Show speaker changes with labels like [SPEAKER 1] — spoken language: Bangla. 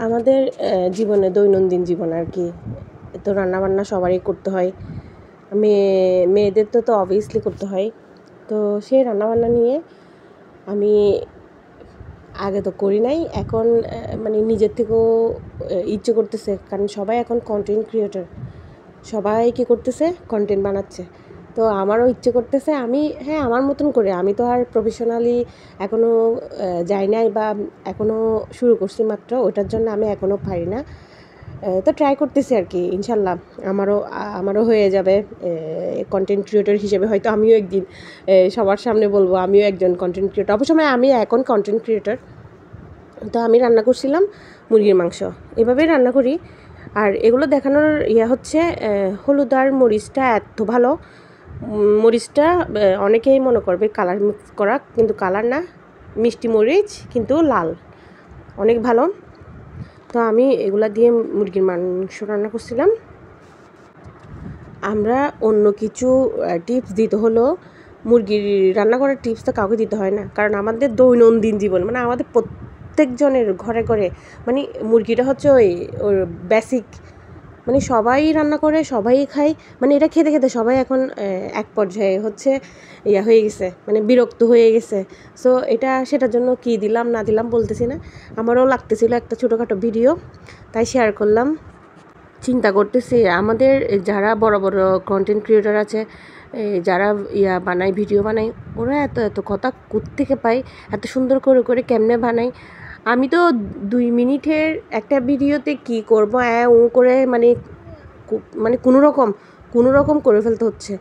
[SPEAKER 1] আমাদের জীবনে দৈনন্দিন জীবন আর কি, তো রান্নাবান্না সবারই করতে হয়। মেয়েদের তো অবভিয়াসলি করতে হয়। তো সেই রান্নাবান্না নিয়ে আমি আগে তো করি নাই, এখন মানে নিজের থেকেও ইচ্ছে করতেছে, কারণ সবাই এখন কন্টেন্ট ক্রিয়েটর, সবাই কী করতেছে, কন্টেন্ট বানাচ্ছে। তো আমারও ইচ্ছে করতেছে, আমি আমার মতন করে, আমি তো আর প্রফেশনালি এখনও যাই নাই বা এখনও শুরু করছি মাত্র, ওটার জন্য আমি এখনও পারি না। তো ট্রাই করতেছি আর কি, ইনশাল্লাহ আমারও হয়ে যাবে কন্টেন্ট ক্রিয়েটর হিসেবে। হয়তো আমিও একদিন সবার সামনে বলবো আমিও একজন কন্টেন্ট ক্রিয়েটর। অবশ্যই আমি এখন কন্টেন্ট ক্রিয়েটর। তো আমি রান্না করছিলাম মুরগির মাংস, এভাবেই রান্না করি। আর এগুলো দেখানোর হচ্ছে হলুদ আর মরিচটা এত ভালো, মরিচটা অনেকেই মনে করবে কালার মিক্স করা, কিন্তু কালার না, মিষ্টি মরিচ কিন্তু লাল, অনেক ভালো। তো আমি এগুলা দিয়ে মুরগির মাংস রান্না করছিলাম। আমরা অন্য কিছু টিপস দিতে হলো, মুরগির রান্না করার টিপস তো কাউকে দিতে হয় না, কারণ আমাদের দৈনন্দিন জীবন মানে আমাদের প্রত্যেকজনের ঘরে ঘরে মানে মুরগিটা হচ্ছে ওর বেসিক, মানে সবাই রান্না করে, সবাই খায়, মানে এটা খেতে খেতে সবাই এখন এক পর্যায়ে হচ্ছে হয়ে গেছে, মানে বিরক্ত হয়ে গেছে। সো এটা সেটার জন্য কি দিলাম না দিলাম বলতেছি না, আমারও লাগতেছিল একটা ছোটোখাটো ভিডিও, তাই শেয়ার করলাম। চিন্তা করতেছি আমাদের যারা বড় বড় কন্টেন্ট ক্রিয়েটর আছে, যারা বানায়, ভিডিও বানায়, ওরা এত এত কথা কোত্থেকে পায়, এত সুন্দর করে করে কেমনে বানায়। আমি তো 2 মিনিটের একটা ভিডিওতে কি করব ও করে মানে কোনো রকম করে ফেলতে হচ্ছে।